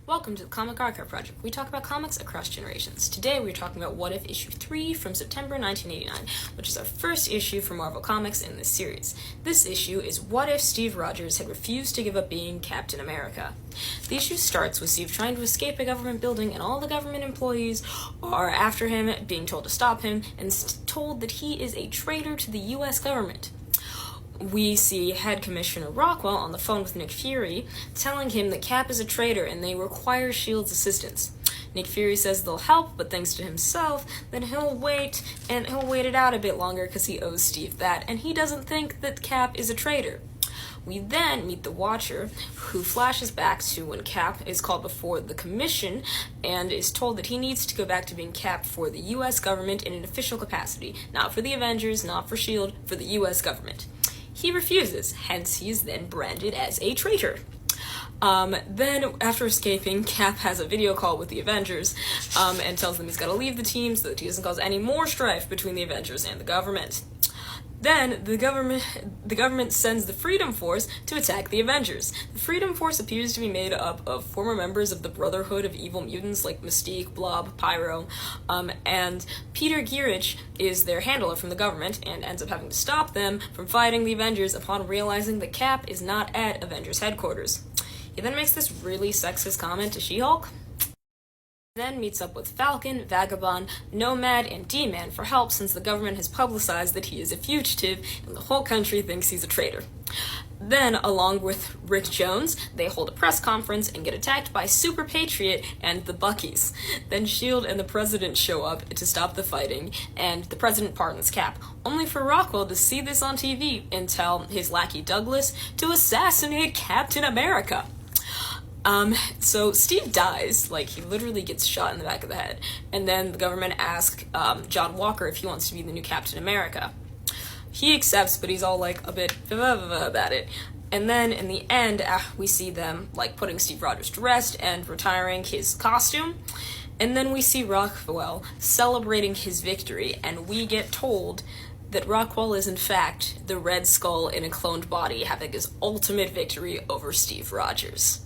Welcome to the Comic Archive Project. We talk about comics across generations. Today we're talking about What If issue 3 from September 1989, which is our first issue for Marvel Comics in this series. This issue is What If Steve Rogers had refused to give up being Captain America. The issue starts with Steve trying to escape a government building and all the government employees are after him, being told to stop him, and told that he is a traitor to the US government. We see Head Commissioner Rockwell on the phone with Nick Fury, telling him that Cap is a traitor and they require S.H.I.E.L.D.'s assistance. Nick Fury says they'll help, but thinks to himself that he'll wait it out a bit longer because he owes Steve that, and he doesn't think that Cap is a traitor. We then meet the Watcher, who flashes back to when Cap is called before the Commission and is told that he needs to go back to being Cap for the US government in an official capacity, not for the Avengers, not for S.H.I.E.L.D., for the US government. He refuses, hence he is then branded as a traitor. Then, after escaping, Cap has a video call with the Avengers, and tells them he's got to leave the team so that he doesn't cause any more strife between the Avengers and the government. Then, the government sends the Freedom Force to attack the Avengers. The Freedom Force appears to be made up of former members of the Brotherhood of Evil Mutants like Mystique, Blob, Pyro, and Peter Gyrich is their handler from the government and ends up having to stop them from fighting the Avengers upon realizing that Cap is not at Avengers headquarters. He then makes this really sexist comment to She-Hulk. Then meets up with Falcon, Vagabond, Nomad, and D-Man for help since the government has publicized that he is a fugitive and the whole country thinks he's a traitor. Then, along with Rick Jones, they hold a press conference and get attacked by Super Patriot and the Buckies. Then S.H.I.E.L.D. and the President show up to stop the fighting, and the President pardons Cap, only for Rockwell to see this on TV and tell his lackey Douglas to assassinate Captain America. So Steve dies, like he literally gets shot in the back of the head, and then the government asks John Walker if he wants to be the new Captain America. He accepts, but he's all like a bit about it. And then in the end, we see them like putting Steve Rogers to rest and retiring his costume. And then we see Rockwell celebrating his victory, and we get told that Rockwell is in fact the Red Skull in a cloned body having his ultimate victory over Steve Rogers.